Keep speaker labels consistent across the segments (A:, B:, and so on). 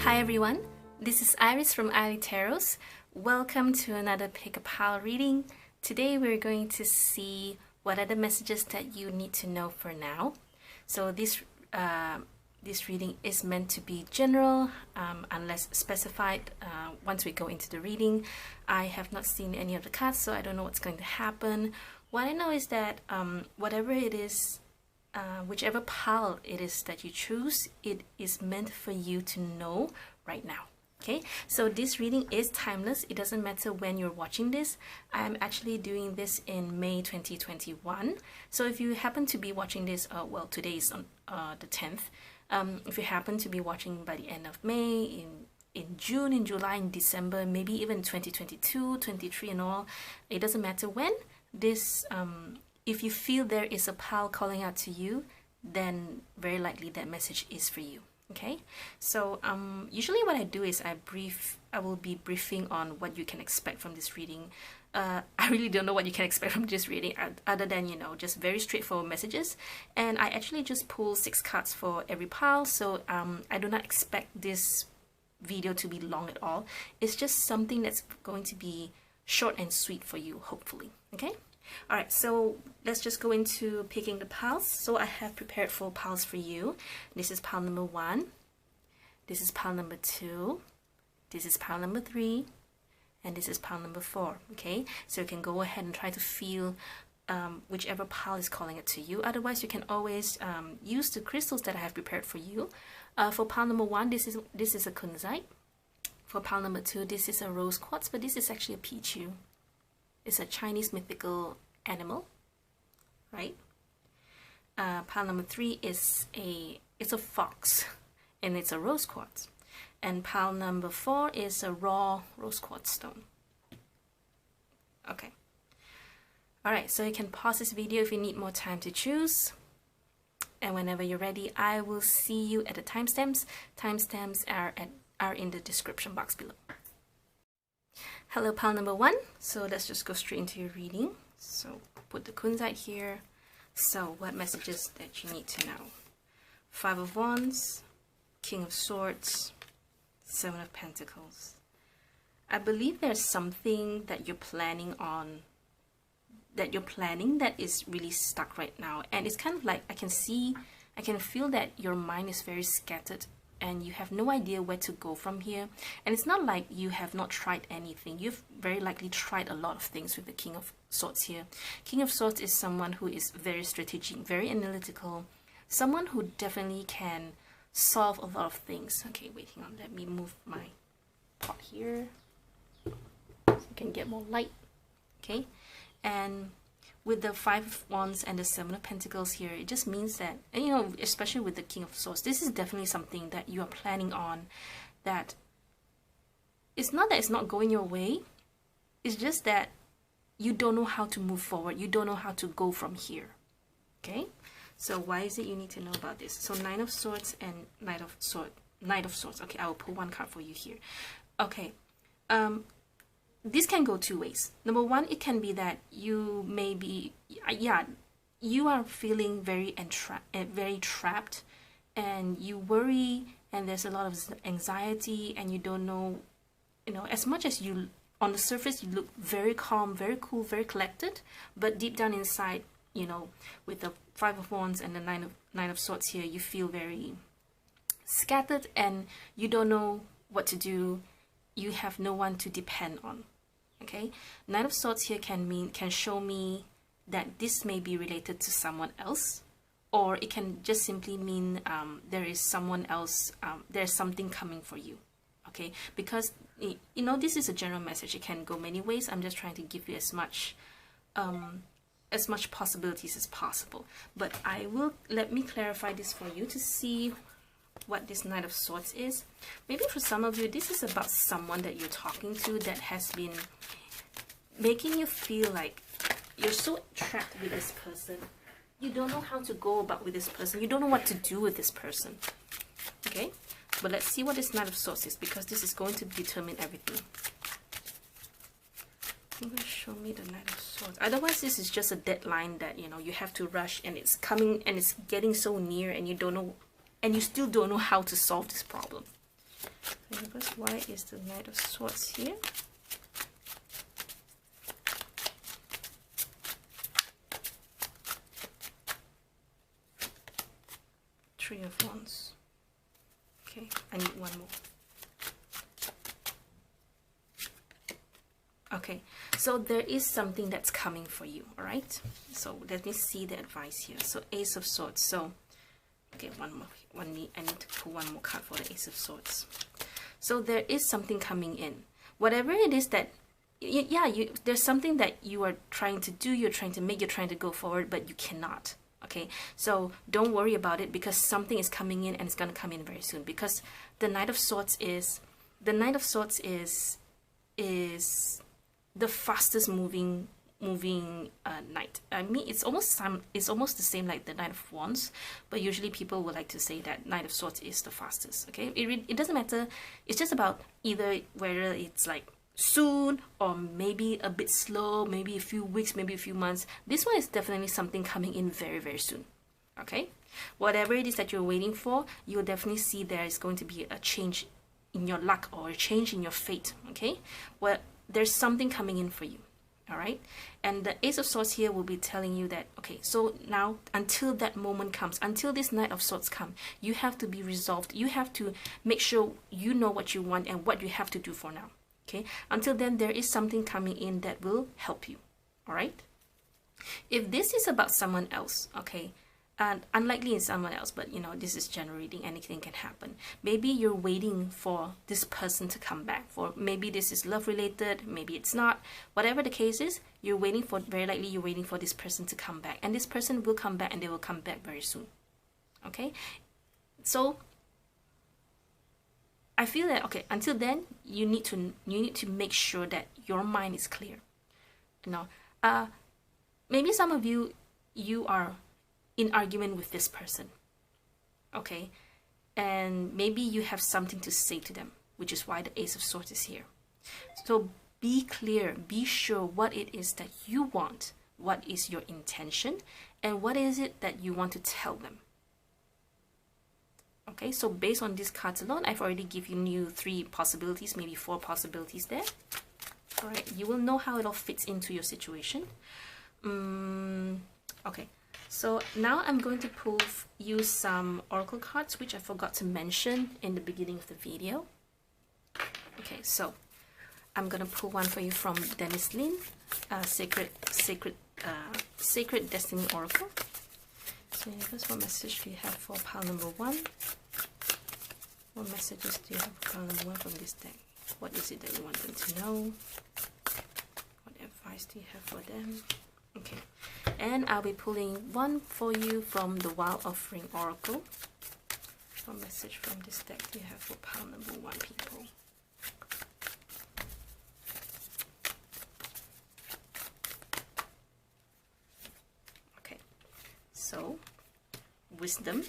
A: Hi everyone, this is Iris from ilee Tarots. Welcome to another Pick a Pile reading. Today we're going to see what are the messages that you need to know for now. So this reading is meant to be general unless specified. Once we go into the reading, I have not seen any of the cards, so I don't know what's going to happen. What I know is that whatever it is, whichever pile it is that you choose, it is meant for you to know right now. Okay, so this reading is timeless. It doesn't matter when you're watching this. I'm actually doing this in May 2021. So if you happen to be watching this, well, today is on the 10th. If you happen to be watching by the end of May, in June, in July, in December, maybe even 2022, 23 and all, it doesn't matter when. This, if you feel there is a pile calling out to you, then very likely that message is for you. Okay, so usually what I do is I will be briefing on what you can expect from this reading. I really don't know what you can expect from this reading other than, you know, just very straightforward messages. And I actually just pull 6 cards for every pile, so I do not expect this video to be long at all. It's just something that's going to be short and sweet for you, hopefully. Okay, all right, so let's just go into picking the piles. So I have prepared 4 piles for you. This is pile number 1, this is pile number 2, this is pile number 3, and this is pile number 4. Okay, so you can go ahead and try to feel whichever pile is calling it to you. Otherwise, you can always use the crystals that I have prepared for you. For pile number 1, this is a kunzite. For pile number 2, this is a rose quartz, but this is actually a pichu. It's a Chinese mythical animal, right? Pile number 3 is it's a fox, and it's a rose quartz. And pile number 4 is a raw rose quartz stone. Okay. All right, so you can pause this video if you need more time to choose. And whenever you're ready, I will see you at the timestamps. Timestamps are in the description box below. Hello, pile number 1. So let's just go straight into your reading. So put the kunzite here. So what messages that you need to know? 5 of Wands, King of Swords, 7 of Pentacles. I believe there's something that you're planning on, that is really stuck right now. And it's kind of like I can feel that your mind is very scattered and you have no idea where to go from here. And it's not like you have not tried anything. You've very likely tried a lot of things with the King of Swords here. King of Swords is someone who is very strategic, very analytical, someone who definitely can solve a lot of things. Okay, wait, hang on, let me move my pot here so you can get more light. Okay, and with the 5 of Wands and the 7 of Pentacles here, it just means that, and you know, especially with the King of Swords, this is definitely something that you are planning on. That it's not that it's not going your way, it's just that you don't know how to move forward, you don't know how to go from here. Okay, so why is it you need to know about this? So 9 of Swords and Knight of Swords. Okay, I will pull 1 card for you here. Okay, this can go 2 ways. Number 1, it can be that you may be, you are feeling very trapped, and you worry, and there's a lot of anxiety, and you don't know, you know, as much as you, on the surface, you look very calm, very cool, very collected, but deep down inside, you know, with the 5 of Wands and the 9 of Swords here, you feel very scattered, and you don't know what to do. You have no one to depend on. Okay, 9 of Swords here can show me that this may be related to someone else, or it can just simply mean there is someone else, there's something coming for you. Okay, because you know, this is a general message. It can go many ways. I'm just trying to give you as much possibilities as possible. But let me clarify this for you to see what this Knight of Swords is. Maybe for some of you, this is about someone that you're talking to that has been making you feel like you're so trapped with this person. You don't know how to go about with this person. You don't know what to do with this person. Okay, but let's see what this Knight of Swords is, because this is going to determine everything. Can you show me the Knight of Swords? Otherwise, this is just a deadline that, you know, you have to rush, and it's coming and it's getting so near, and you don't know, and you still don't know how to solve this problem. Universe, why is the Knight of Swords here? Three of Wands. Okay, I need one more. Okay, so there is something that's coming for you, all right? So let me see the advice here. So Ace of Swords. So, okay, I need to pull one more card for the Ace of Swords. So there is something coming in. Whatever it is that, there's something that you are trying to do, you're trying to make, you're trying to go forward, but you cannot. Okay, so don't worry about it, because something is coming in, and it's gonna come in very soon. Because the Knight of Swords is the fastest moving knight. I mean, it's almost the same like the Knight of Wands, but usually people would like to say that Knight of Swords is the fastest. Okay, it doesn't matter. It's just about either whether it's like soon or maybe a bit slow, maybe a few weeks, maybe a few months. This one is definitely something coming in very, very soon. Okay, whatever it is that you're waiting for, you'll definitely see there is going to be a change in your luck or a change in your fate. Okay, well, there's something coming in for you. All right, and the Ace of Swords here will be telling you that, okay, so now until that moment comes, until this Knight of Swords come, you have to be resolved. You have to make sure you know what you want and what you have to do for now. Okay, until then, there is something coming in that will help you. All right, if this is about someone else, okay, and unlikely in someone else, but you know, this is general reading, anything can happen. Maybe you're waiting for this person to come back, for maybe this is love related, maybe it's not. Whatever the case is, you're waiting for, very likely you're waiting for this person to come back, and this person will come back, and they will come back very soon. Okay, so I feel that, okay, until then, you need to make sure that your mind is clear. You know, maybe some of you are in argument with this person, okay, and maybe you have something to say to them, which is why the Ace of Swords is here. So be clear, be sure what it is that you want, what is your intention, and what is it that you want to tell them. Okay, so based on these cards alone, I've already given you 3 possibilities, maybe 4 possibilities there. All right, you will know how it all fits into your situation. Okay, so now I'm going to use some oracle cards, which I forgot to mention in the beginning of the video. Okay, so I'm gonna pull one for you from Dennis Lin, Sacred Destiny Oracle. So universe, what message do you have for pile number 1? What messages do you have for pile number 1 from this deck? What is it that you want them to know? What advice do you have for them? Okay, and I'll be pulling one for you from the Wild Offering Oracle. What message from this deck do you have for pile number 1, people? Okay, so wisdom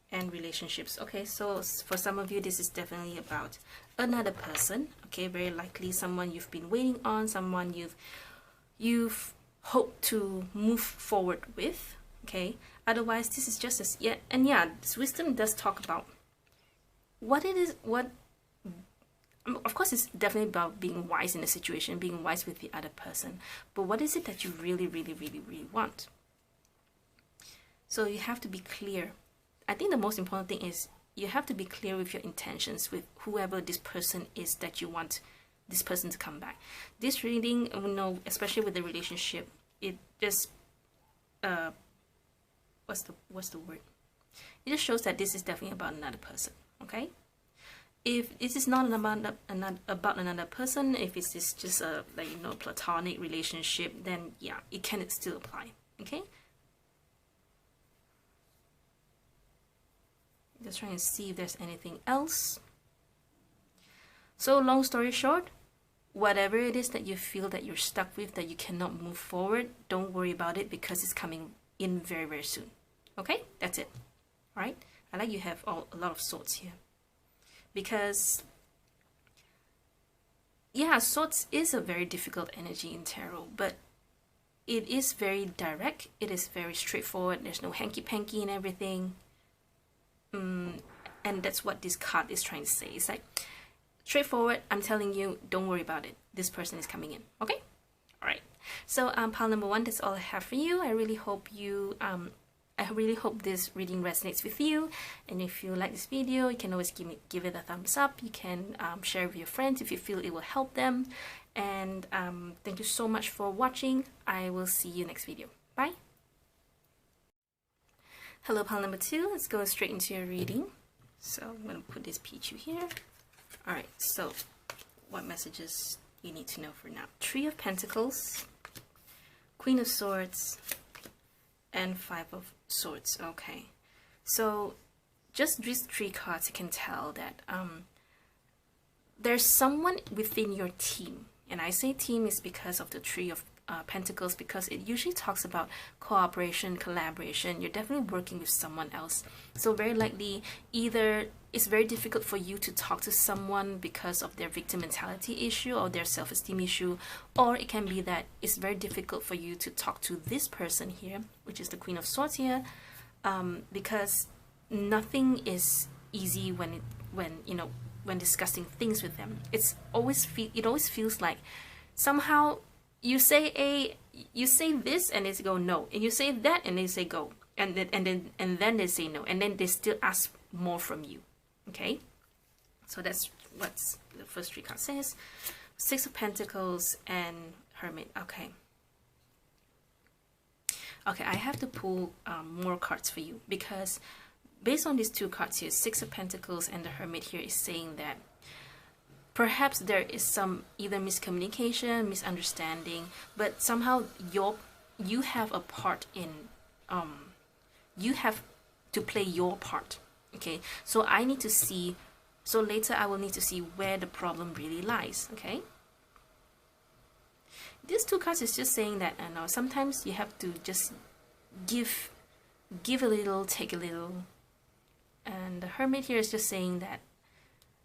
A: and relationships. Okay, so for some of you, this is definitely about another person. Okay, very likely someone you've been waiting on, someone you've hoped to move forward with. Okay, otherwise this is just as this wisdom does talk about what it is. What, of course, it's definitely about being wise in the situation, being wise with the other person, but what is it that you really want? So you have to be clear. I think the most important thing is you have to be clear with your intentions with whoever this person is that you want this person to come back. This reading, you know, especially with the relationship, it just what's the word? It just shows that this is definitely about another person. Okay, if this is not about another person, if it's just a, like, you know, platonic relationship, then yeah, it can still apply. Okay, just trying to see if there's anything else. So long story short, whatever it is that you feel that you're stuck with, that you cannot move forward, don't worry about it, because it's coming in very soon. Okay, that's it. All right, I like you have a lot of swords here, because yeah, swords is a very difficult energy in tarot, but it is very direct, it is very straightforward, there's no hanky-panky and everything. And And that's what this card is trying to say. It's like straightforward. I'm telling you, don't worry about it. This person is coming in. Okay? All right. So pile number 1, that's all I have for you. I really hope this reading resonates with you. And if you like this video, you can always give it a thumbs up. You can share with your friends if you feel it will help them. And thank you so much for watching. I will see you next video. Bye. Hello, pile number 2. Let's go straight into your reading. So I'm going to put this Pichu here. All right. So what messages you need to know for now? 3 of Pentacles, Queen of Swords, and 5 of Swords. Okay. So just these 3 cards, you can tell that there's someone within your team. And I say team is because of the 3 of Pentacles, because it usually talks about cooperation, collaboration. You're definitely working with someone else. So very likely, either it's very difficult for you to talk to someone because of their victim mentality issue or their self-esteem issue, or it can be that it's very difficult for you to talk to this person here, which is the Queen of Swords here, because nothing is easy when discussing things with them. It always feels like somehow you say this and they go no, and you say that and they say go, and then they say no, and then they still ask more from you. Okay, so that's what the first 3 cards says. 6 of Pentacles and Hermit. Okay, I have to pull more cards for you, because based on these 2 cards here, 6 of Pentacles and the Hermit here, is saying that perhaps there is some either miscommunication, misunderstanding, but somehow you have a part in, you have to play your part. Okay, so I need to see, so later I will need to see where the problem really lies. Okay, these 2 cards is just saying that sometimes you have to just give a little, take a little. And the Hermit here is just saying that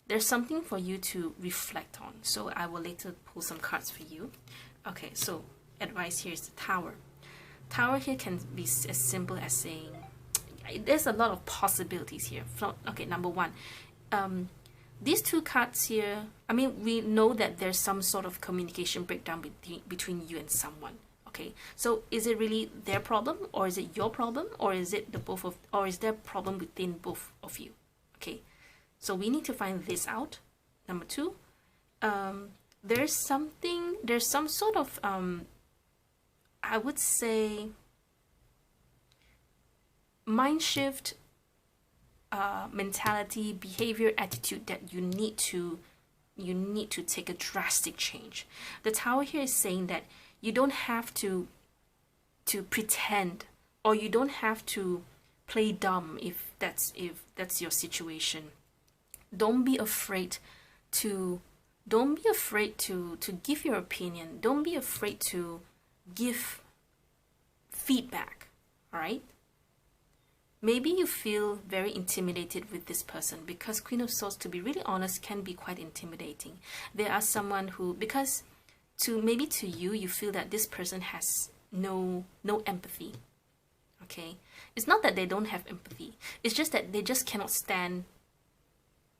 A: there's something for you to reflect on. So I will later pull some cards for you. Okay, so advice here is the Tower. Tower here can be as simple as saying, there's a lot of possibilities here. Okay, number 1, these 2 cards here, I mean, we know that there's some sort of communication breakdown between you and someone. Okay, so is it really their problem, or is it your problem, or is it or is there a problem within both of you? Okay, so we need to find this out. Number 2, there's some sort of I would say mind shift, mentality, behavior, attitude that you need to take a drastic change. The Tower here is saying that you don't have to pretend, or you don't have to play dumb if that's your situation. Don't be afraid to give your opinion. Don't be afraid to give feedback. All right? Maybe you feel very intimidated with this person, because Queen of Swords, to be really honest, can be quite intimidating. There are someone who, because maybe to you, you feel that this person has no empathy. Okay, it's not that they don't have empathy. It's just that they just cannot stand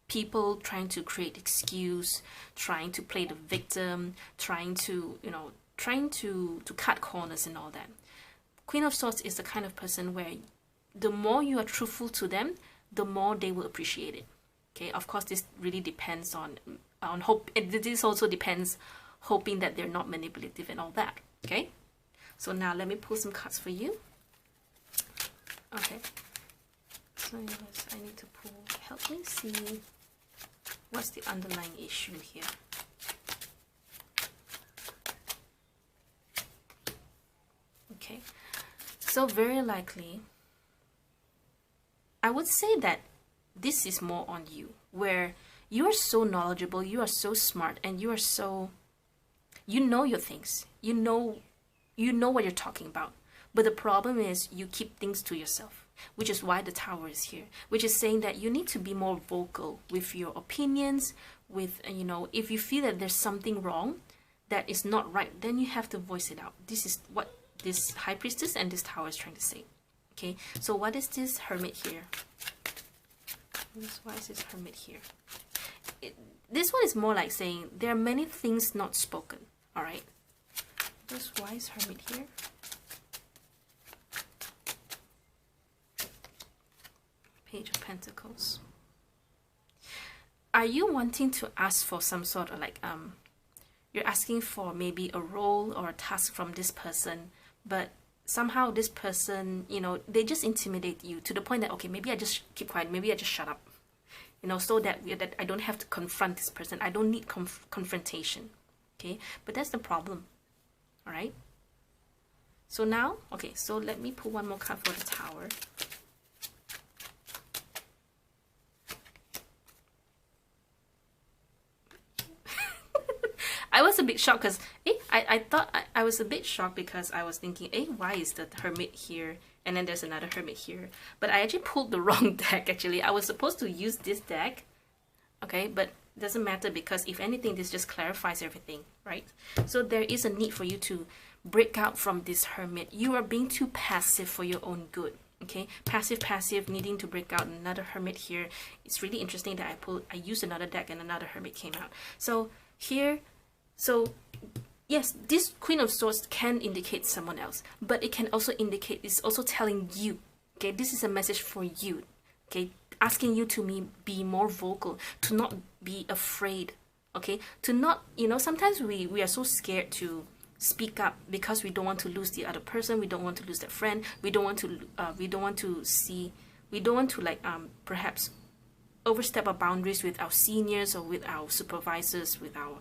A: people trying to create excuse, trying to play the victim, trying to cut corners and all that. Queen of Swords is the kind of person where the more you are truthful to them, the more they will appreciate it. Okay, of course, this really depends on hope. This also depends hoping that they're not manipulative and all that. Okay, so now let me pull some cards for you. Okay, so yes, I need to pull. Help me see what's the underlying issue here. Okay, so very likely, I would say that this is more on you, where you are so knowledgeable, you are so smart, and you are so, you know your things, you know what you're talking about. But the problem is you keep things to yourself, which is why the Tower is here, which is saying that you need to be more vocal with your opinions, with, if you feel that there's something wrong, that is not right, then you have to voice it out. This is what this High Priestess and this Tower is trying to say. Okay, so what is this Hermit here? Why is this hermit here? This one is more like saying there are many things not spoken. All right. Why is hermit here? Page of Pentacles. Are you wanting to ask for some sort of like you're asking for maybe a role or a task from this person, but somehow this person, you know, they just intimidate you to the point that, okay, maybe I just keep quiet, maybe I just shut up, you know, so that I don't have to confront this person. I don't need confrontation, okay? But that's the problem, all right? So now, okay, so let me pull one more card for the Tower. I was a bit shocked because I thought I was a bit shocked because I was thinking, why is the hermit here? And then there's another hermit here. But I actually pulled the wrong deck, actually. I was supposed to use this deck, okay? But it doesn't matter because if anything, this just clarifies everything, right? So there is a need for you to break out from this hermit. You are being too passive for your own good, okay? Passive, needing to break out. Another hermit here. It's really interesting that I used another deck and another hermit came out. So here... So, yes, this Queen of Swords can indicate someone else, but it can also indicate, it's also telling you, okay, this is a message for you, okay, asking you to be more vocal, to not be afraid, okay, to not, you know, sometimes we are so scared to speak up because we don't want to lose the other person, we don't want to lose that friend, we don't want to like, perhaps overstep our boundaries with our seniors or with our supervisors, with our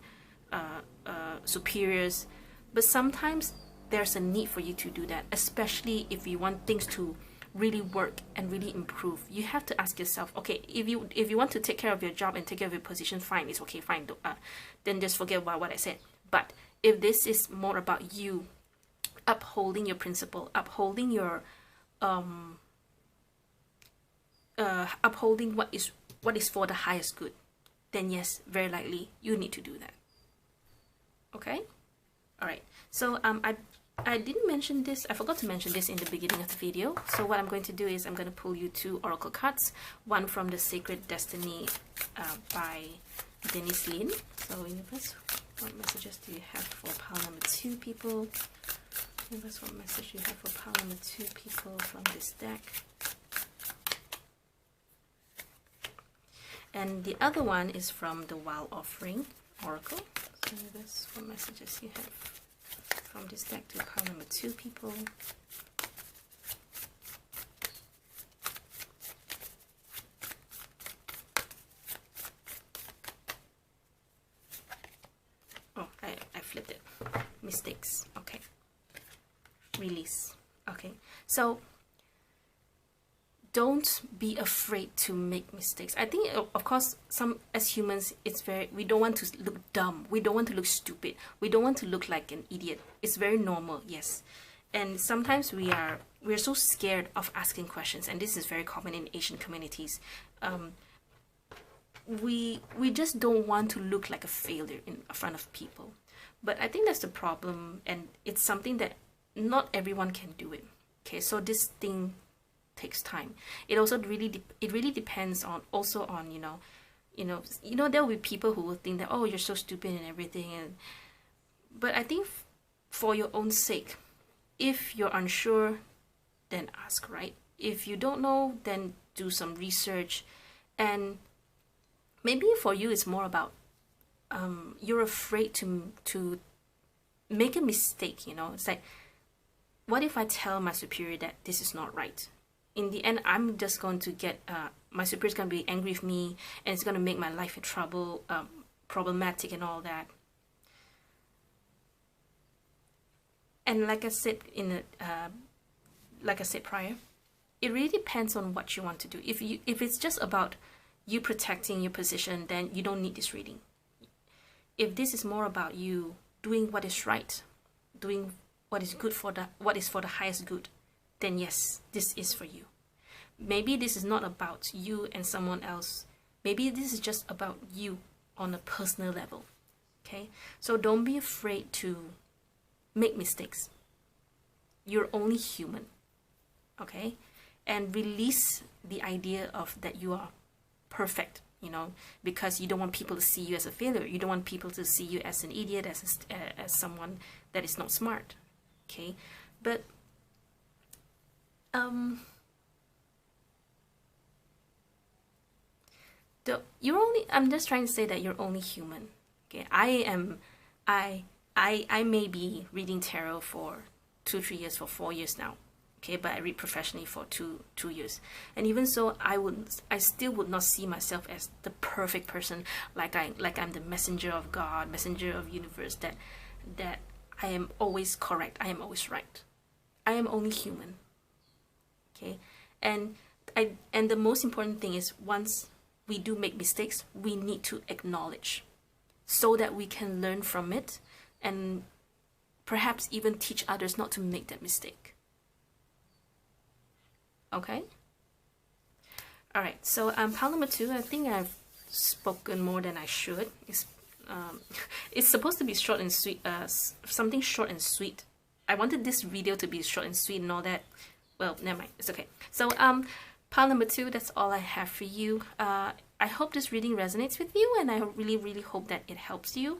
A: superiors, but sometimes there's a need for you to do that, especially if you want things to really work and really improve. You have to ask yourself, okay, if you want to take care of your job and take care of your position, fine, it's okay, fine, then just forget about what I said. But if this is more about you upholding your principle, upholding your upholding what is for the highest good, then yes, very likely you need to do that. Okay, all right. So I didn't mention this. I forgot to mention this in the beginning of the video. So what I'm going to do is I'm going to pull you 2 oracle cards. One from the Sacred Destiny by Denise Lin. So universe, what messages do you have for pile number 2 people? Universe, what message do you have for pile number 2 people from this deck? And the other one is from the Wild Offering Oracle. So that's what messages you have from this deck to pile number 2 people. Oh, I flipped it. Mistakes. Okay. Release. Okay. So don't be afraid to make mistakes. I think, of course, as humans, we don't want to look dumb. We don't want to look stupid. We don't want to look like an idiot. It's very normal, yes. And sometimes we're so scared of asking questions, and this is very common in Asian communities. We just don't want to look like a failure in front of people. But I think that's the problem, and it's something that not everyone can do it. Okay, so this thing takes time. It also really depends on you know there will be people who will think that, oh, you're so stupid and everything, but I think for your own sake, if you're unsure, then ask, right? If you don't know, then do some research. And maybe for you it's more about you're afraid to make a mistake, you know. It's like, what if I tell my superior that this is not right? In the end, I'm just going to get, my superior's going to be angry with me, and it's going to make my life in trouble, problematic and all that. And like I said prior, it really depends on what you want to do. If it's just about you protecting your position, then you don't need this reading. If this is more about you doing what is right, doing what is good for the highest good, then yes, this is for you. Maybe this is not about you and someone else. Maybe this is just about you on a personal level. Okay? So don't be afraid to make mistakes. You're only human. Okay? And release the idea of that you are perfect, you know, because you don't want people to see you as a failure. You don't want people to see you as an idiot, as someone that is not smart. Okay, but I'm just trying to say that you're only human. Okay, I may be reading tarot for 2-3 years, for 4 years now. Okay, but I read professionally for two years, and even so, I still would not see myself as the perfect person, like I'm the messenger of God, messenger of universe, that I am always correct, I am always right. I am only human. Okay, and the most important thing is, once we do make mistakes, we need to acknowledge, so that we can learn from it, and perhaps even teach others not to make that mistake. Okay. All right. So pile number 2. I think I've spoken more than I should. It's supposed to be short and sweet. Something short and sweet. I wanted this video to be short and sweet and all that. Well, never mind. It's okay. So pile number 2. That's all I have for you. I hope this reading resonates with you, and I really hope that it helps you.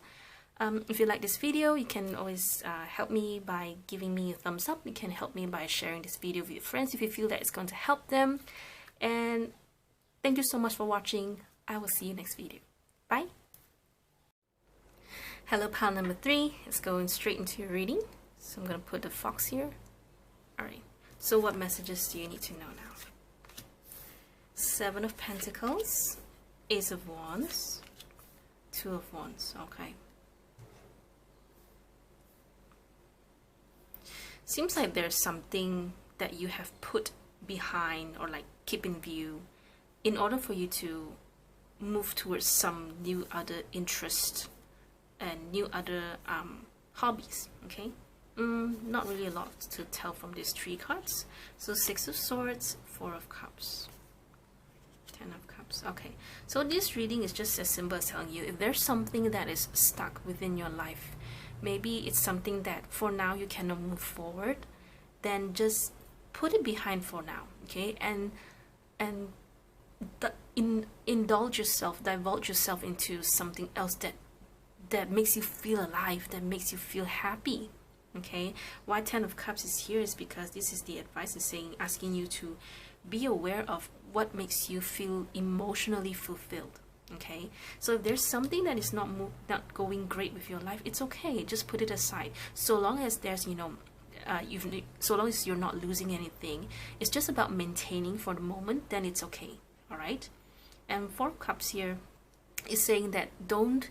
A: If you like this video, you can always help me by giving me a thumbs up. You can help me by sharing this video with your friends if you feel that it's going to help them. And thank you so much for watching. I will see you next video. Bye. Hello, pile number 3. It's going straight into your reading. So I'm going to put the fox here. Alright. So what messages do you need to know now? 7 of Pentacles, Ace of Wands, 2 of Wands. Okay. Seems like there's something that you have put behind, or like keep in view, in order for you to move towards some new other interest and new other hobbies. Okay, not really a lot to tell from these 3 cards. So 6 of Swords, 4 of Cups, 10 of Cups. Okay, so this reading is just as simple as telling you, if there's something that is stuck within your life, maybe it's something that for now you cannot move forward, then just put it behind for now. Okay, and indulge yourself, divulge yourself into something else that makes you feel alive, that makes you feel happy. Okay, why 10 of Cups is here is because this is the advice, is saying, asking you to be aware of what makes you feel emotionally fulfilled. Okay, so if there's something that is not going great with your life, it's okay, just put it aside. So long as there's, you know, so long as you're not losing anything, it's just about maintaining for the moment, then it's okay. All right. And 4 of Cups here is saying that don't,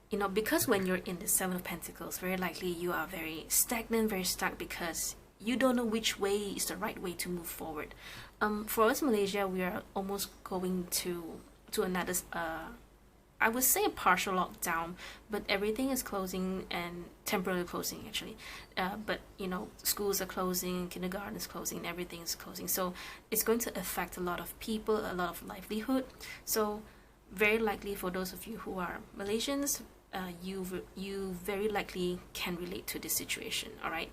A: you know, because when you're in the 7 of Pentacles, very likely you are very stagnant, very stuck, because you don't know which way is the right way to move forward. For us, Malaysia, we are almost going to another, I would say a partial lockdown, but everything is closing, and temporarily closing actually. But you know, schools are closing, kindergarten is closing, everything is closing. So it's going to affect a lot of people, a lot of livelihood. So very likely for those of you who are Malaysians, you very likely can relate to this situation. All right.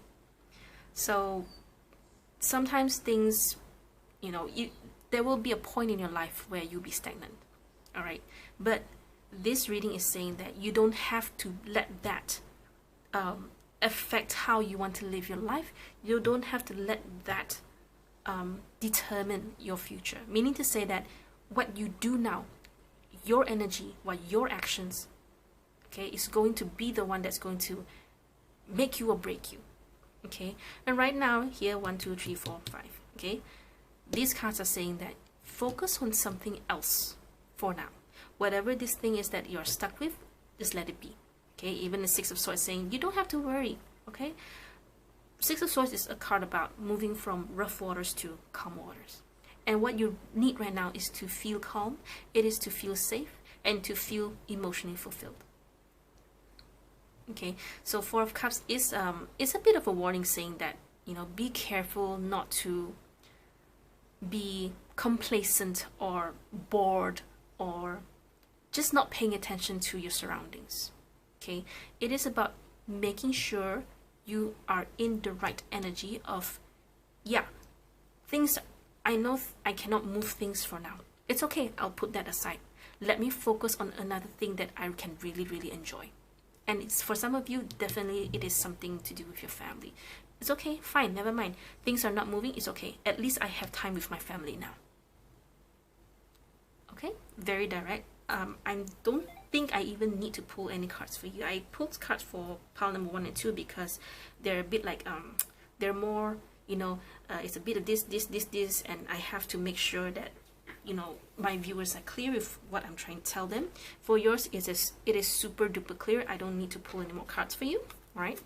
A: So sometimes things, you know, there will be a point in your life where you'll be stagnant. All right, but this reading is saying that you don't have to let that affect how you want to live your life. You don't have to let that determine your future. Meaning to say that what you do now, your energy, what your actions, okay, is going to be the one that's going to make you or break you. Okay, and right now here, 1, 2, 3, 4, 5. Okay, these cards are saying that focus on something else for now. Whatever this thing is that you're stuck with, just let it be. Okay, even the 6 of Swords saying you don't have to worry. Okay, 6 of Swords is a card about moving from rough waters to calm waters. And what you need right now is to feel calm, it is to feel safe, and to feel emotionally fulfilled. Okay, so 4 of Cups is a bit of a warning, saying that, you know, be careful not to be complacent or bored or just not paying attention to your surroundings. Okay, it is about making sure you are in the right energy of, yeah, things, I know I cannot move things for now, It's okay, I'll put that aside. Let me focus on another thing that I can really enjoy. And it's, for some of you, definitely it is something to do with your family. It's okay, fine, never mind. Things are not moving, it's okay. At least I have time with my family now. Okay, very direct. I don't think I even need to pull any cards for you. I pulled cards for pile number 1 and 2 because they're a bit like, they're more, you know, it's a bit of this, and I have to make sure that, you know, my viewers are clear with what I'm trying to tell them. For yours, it is super duper clear. I don't need to pull any more cards for you, all right?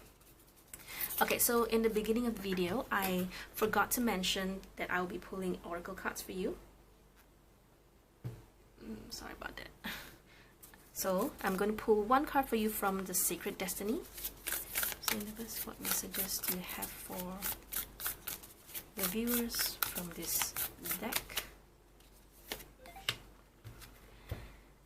A: Okay, so in the beginning of the video, I forgot to mention that I will be pulling oracle cards for you. Sorry about that. So I'm going to pull one card for you from the Sacred Destiny. So universe, what messages do you have for your viewers from this deck?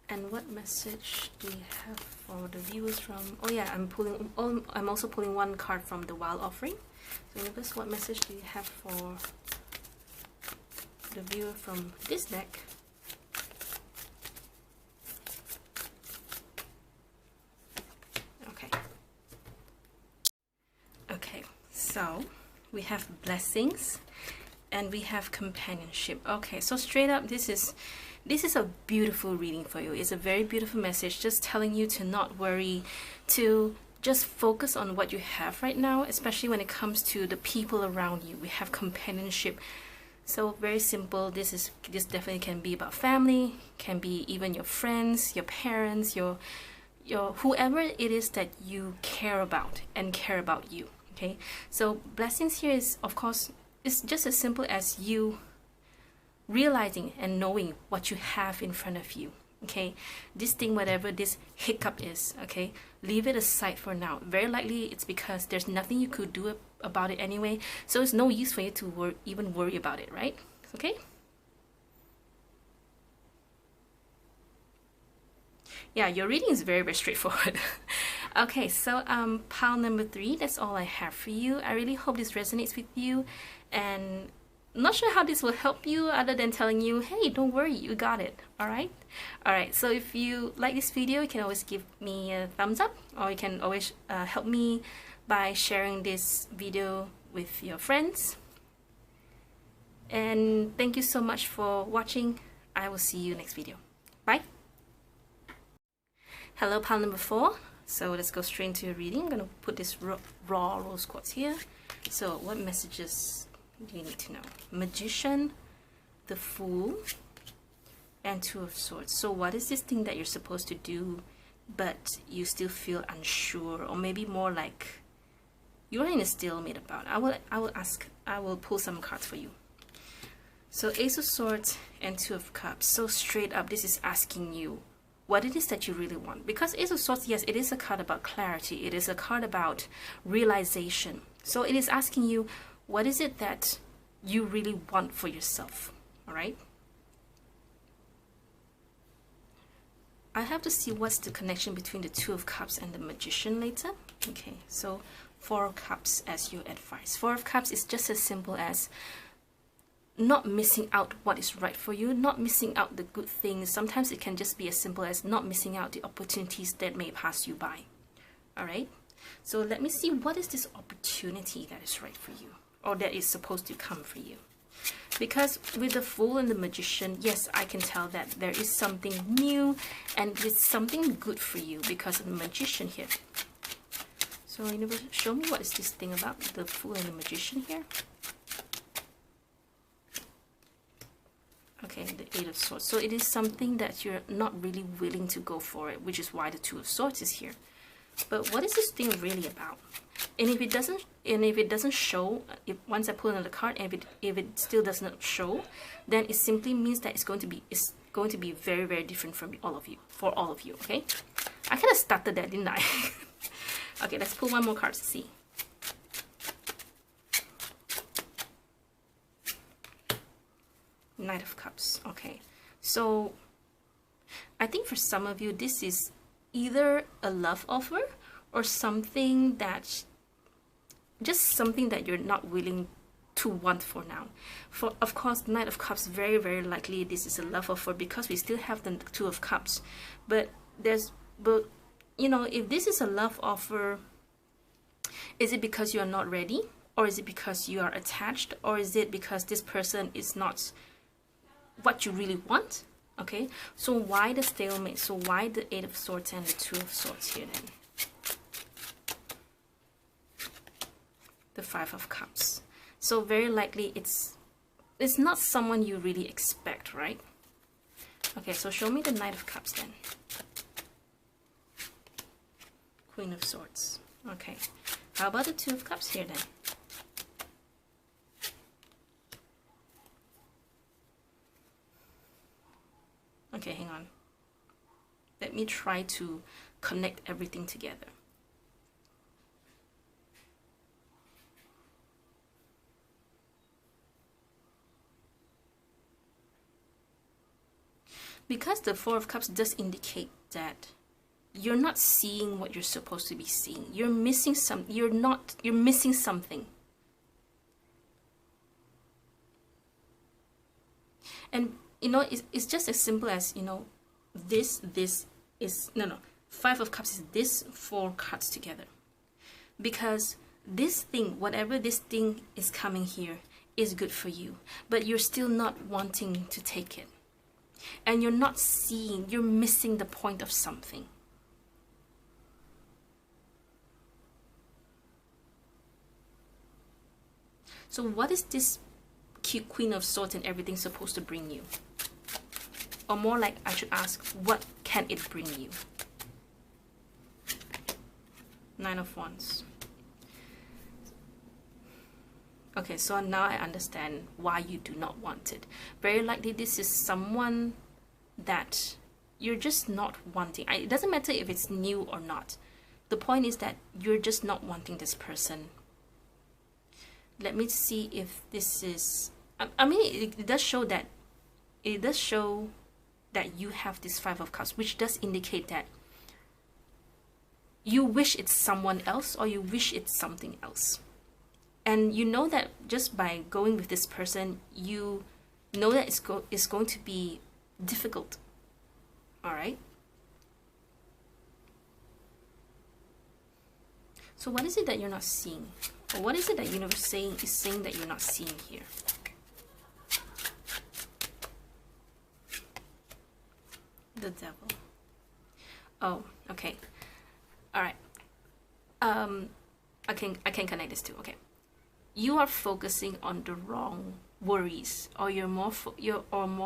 A: And what message do you have for the viewers from? Oh yeah, I'm also pulling one card from the Wild Offering. So universe, what message do you have for the viewer from this deck? Okay, so we have blessings and we have companionship. Okay, so straight up, this is a beautiful reading for you. It's a very beautiful message, just telling you to not worry, to just focus on what you have right now, especially when it comes to the people around you. We have companionship. So very simple. This definitely can be about family, can be even your friends, your parents, your whoever it is that you care about and care about you. Okay, so blessings here is, of course, it's just as simple as you realizing and knowing what you have in front of you. Okay, this thing, whatever this hiccup is, okay, leave it aside for now. Very likely it's because there's nothing you could do about it anyway, so it's no use for you to even worry about it, right? Okay. Yeah, your reading is very straightforward. Okay, so pile number 3, that's all I have for you. I really hope this resonates with you, and I'm not sure how this will help you other than telling you, hey, don't worry, you got it. All right, so if you like this video, you can always give me a thumbs up, or you can always help me by sharing this video with your friends. And thank you so much for watching. I will see you next video. Bye. Hello, pile number 4. So let's go straight into your reading. I'm going to put this raw rose quartz here. So what messages do you need to know? Magician, the Fool, and Two of Swords. So what is this thing that you're supposed to do, but you still feel unsure, or maybe more like you're in a stalemate about? I will pull some cards for you. So Ace of Swords and Two of Cups. So straight up, this is asking you what it is that you really want. Because Ace of Swords, yes, it is a card about clarity. It is a card about realization. So it is asking you, what is it that you really want for yourself? All right. I have to see what's the connection between the Two of Cups and the Magician later. Okay, so Four of Cups as your advice. Four of Cups is just as simple as not missing out what is right for you, not missing out the good things. Sometimes it can just be as simple as not missing out the opportunities that may pass you by. All right, so let me see, what is this opportunity that is right for you, or that is supposed to come for you? Because with the Fool and the Magician, yes, I can tell that there is something new and it's something good for you because of the Magician here. So universe, show me what is this thing about the Fool and the Magician here. Okay, the Eight of Swords. So it is something that you're not really willing to go for it, which is why the Two of Swords is here. But what is this thing really about? And if it doesn't show, if once I pull another card, and if it still does not show, then it simply means that it's going to be very different from all of you, for all of you. Okay, I kind of started that, didn't I? Okay, let's pull one more card to see. Knight of Cups. Okay, so I think for some of you this is either a love offer or something that just something that you're not willing to want for now. For of course, Knight of Cups, very, very likely this is a love offer because we still have the Two of Cups. But you know, if this is a love offer, is it because you are not ready? Or is it because you are attached? Or is it because this person is not what you really want? Okay, so why the stalemate? So why the Eight of Swords and the Two of Swords here then? The Five of Cups. So very likely it's not someone you really expect, right? Okay, so show me the Knight of Cups then. Queen of Swords. Okay, how about the Two of Cups here then? Okay, hang on. Let me try to connect everything together. Because the Four of Cups does indicate that you're not seeing what you're supposed to be seeing. You're missing you're missing something. And you know, it's just as simple as, you know, this is no, Five of Cups is this four cards together. Because this thing, whatever this thing is coming here, is good for you, but you're still not wanting to take it. And you're not seeing, you're missing the point of something. So what is this Queen of Swords and everything supposed to bring you? Or more like, I should ask, what can it bring you? Nine of Wands. Okay, so now I understand why you do not want it. Very likely this is someone that you're just not wanting. It doesn't matter if it's new or not. The point is that you're just not wanting this person. Let me see if this is... I mean, it does show that... It does show that you have this Five of Cups, which does indicate that you wish it's someone else or you wish it's something else. And you know that just by going with this person, you know that it's going to be difficult. All right? So what is it that you're not seeing? Or what is it that universe is saying that you're not seeing here? The Devil. Oh, okay. All right. I can connect this too. Okay. You are focusing on the wrong worries, or you're more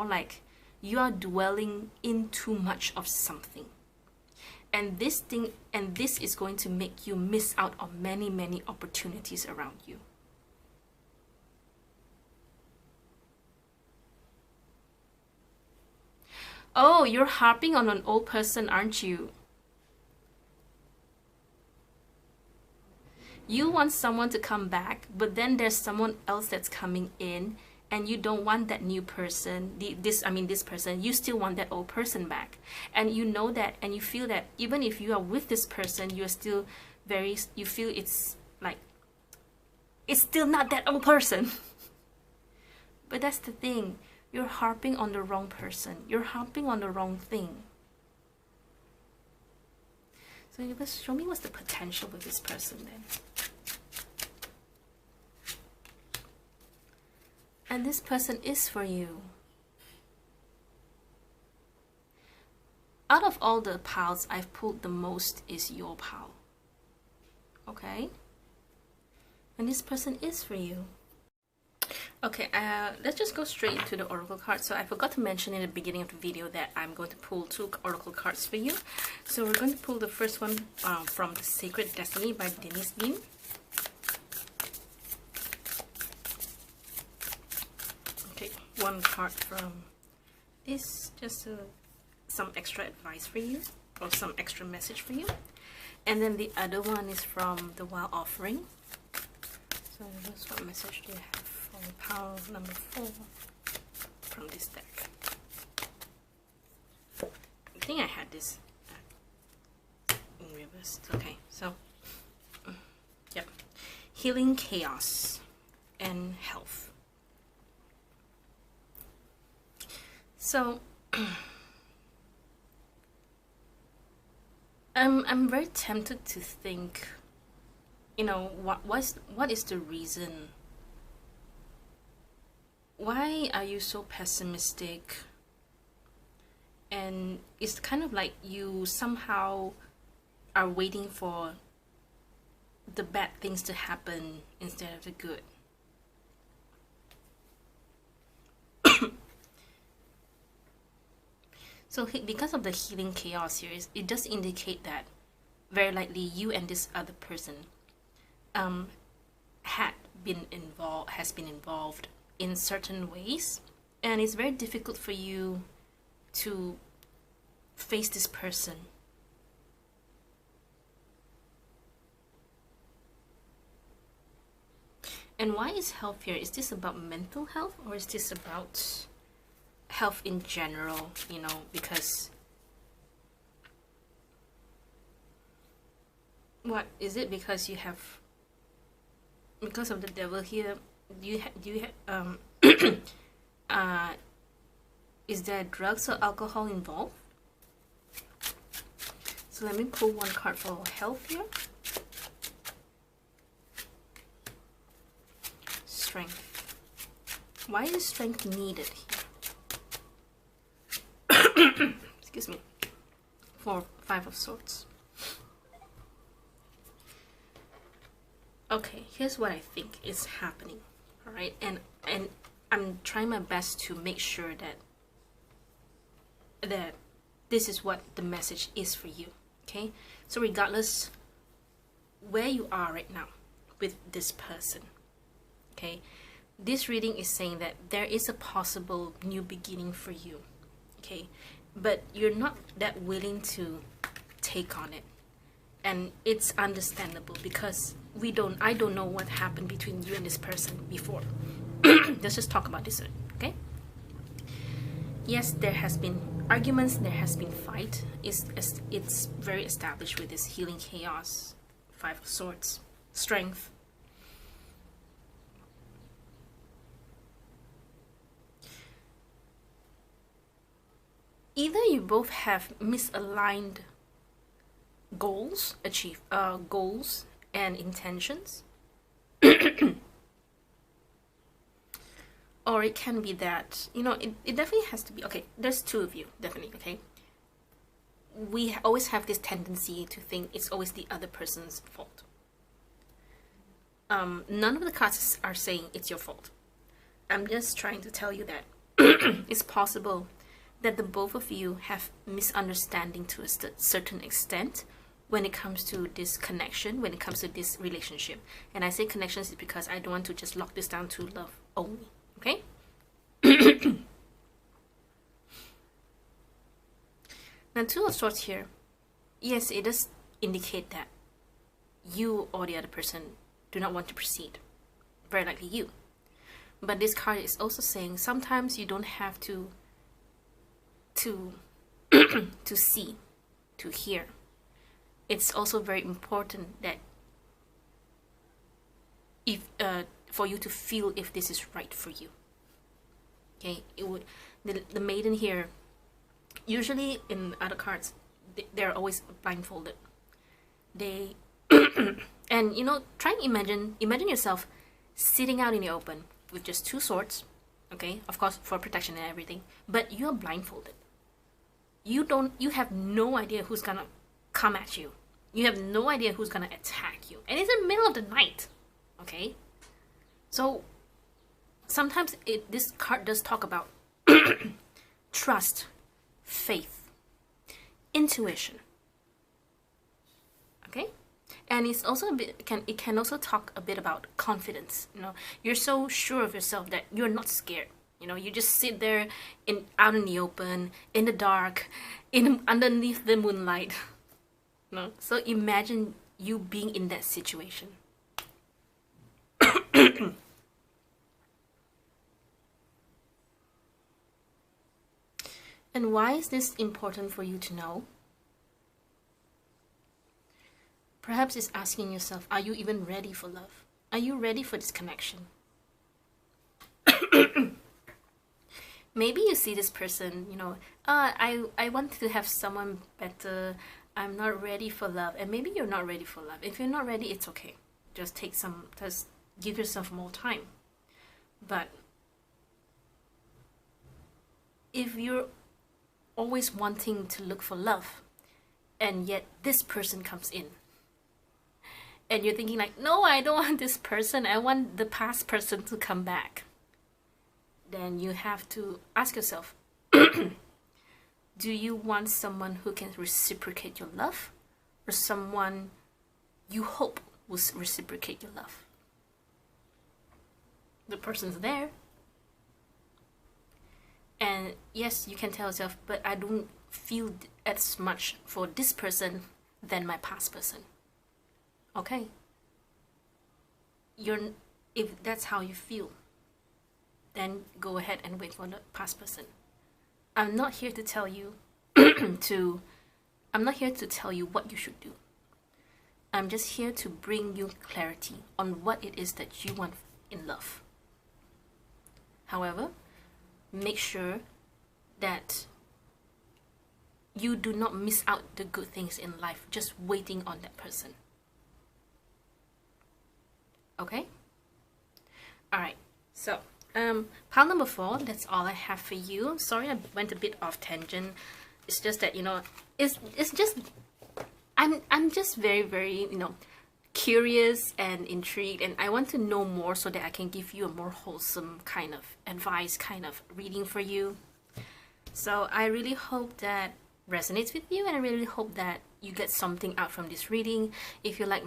A: like you are dwelling in too much of something. And this is going to make you miss out on many opportunities around you. Oh, you're harping on an old person, aren't you? You want someone to come back, but then there's someone else that's coming in, and you don't want that new person, this person, you still want that old person back. And you know that, and you feel that even if you are with this person, you're still you feel it's like, it's still not that old person. But that's the thing, you're harping on the wrong person, you're harping on the wrong thing. So you just show me what's the potential with this person then. And this person is for you. Out of all the piles I've pulled, the most is your pile. Okay? And this person is for you. Okay, let's just go straight into the oracle cards. So I forgot to mention in the beginning of the video that I'm going to pull 2 oracle cards for you. So we're going to pull the first one from The Sacred Destiny by Denise Lim. Okay, 1 card from this, just some extra advice for you, or some extra message for you. And then the other one is from The Wild Offering. So what message do you have? Pile number 4 from this deck. I think I had this in reverse. Okay, so yep. Healing Chaos. and health. So I'm very tempted to think, what is the reason? Why are you so pessimistic? And it's kind of like you somehow are waiting for the bad things to happen instead of the good. So because of the healing chaos here, it does indicate that very likely you and this other person has been involved in certain ways, and it's very difficult for you to face this person. And why is health here? Is this about mental health, or is this about health in general? Because what is it? Because you have, because of the devil here, is there drugs or alcohol involved? So let me pull one card for health here. Strength. Why is strength needed here? Excuse me. For 5 of Swords. Okay, here's what I think is happening. Alright, and I'm trying my best to make sure that this is what the message is for you. Okay, so regardless where you are right now with this person, okay, this reading is saying that there is a possible new beginning for you. Okay, but you're not that willing to take on it, and it's understandable because I don't know what happened between you and this person before. Let's just talk about this one, okay? Yes, there has been arguments, there has been fight. It's very established with this healing chaos, 5 of Swords, strength. Either you both have misaligned goals, goals and intentions, or it can be that, it definitely has to be, okay, there's 2 of you, definitely, okay? We always have this tendency to think it's always the other person's fault. None of the cards are saying it's your fault. I'm just trying to tell you that it's possible that the both of you have misunderstanding to a certain extent when it comes to this connection, when it comes to this relationship. And I say connections is because I don't want to just lock this down to love only, okay? Now, 2 of Swords here, yes, it does indicate that you or the other person do not want to proceed. Very likely you. But this card is also saying sometimes you don't have to see, to hear. It's also very important that if for you to feel if this is right for you. Okay, the maiden here, usually in other cards, they're always blindfolded. They and try and imagine yourself sitting out in the open with just 2 swords. Okay, of course for protection and everything, but you're blindfolded. You have no idea who's gonna come at you. You have no idea who's gonna attack you, and it's in the middle of the night. Okay, so sometimes this card does talk about trust, faith, intuition. Okay, and it's also it can also talk a bit about confidence. You're so sure of yourself that you're not scared. You just sit there out in the open, in the dark, underneath the moonlight. So imagine you being in that situation. And why is this important for you to know? Perhaps it's asking yourself, are you even ready for love? Are you ready for this connection? Maybe you see this person, you know, I want to have someone better. I'm not ready for love. And maybe you're not ready for love. If you're not ready, it's okay. Just give yourself more time. But if you're always wanting to look for love, and yet this person comes in, and you're thinking like, no, I don't want this person, I want the past person to come back, then you have to ask yourself, do you want someone who can reciprocate your love, or someone you hope will reciprocate your love? The person's there, and yes, you can tell yourself, but I don't feel as much for this person than my past person. Okay, if that's how you feel, then go ahead and wait for the past person. I'm not here to tell you I'm not here to tell you what you should do. I'm just here to bring you clarity on what it is that you want in love. However, make sure that you do not miss out the good things in life just waiting on that person. Okay? Alright, so pile number 4, that's all I have for you. Sorry I went a bit off tangent. It's just that, you know, it's just I'm just very, you know, curious and intrigued, and I want to know more so that I can give you a more wholesome kind of advice, kind of reading for you. So I really hope that resonates with you, and I really hope that you get something out from this reading. If you like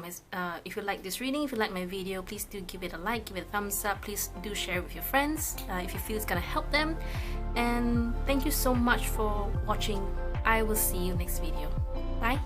A: this reading, if you like my video, please do give it a like, give it a thumbs up. Please do share with your friends if you feel it's gonna help them. And thank you so much for watching. I will see you next video. Bye.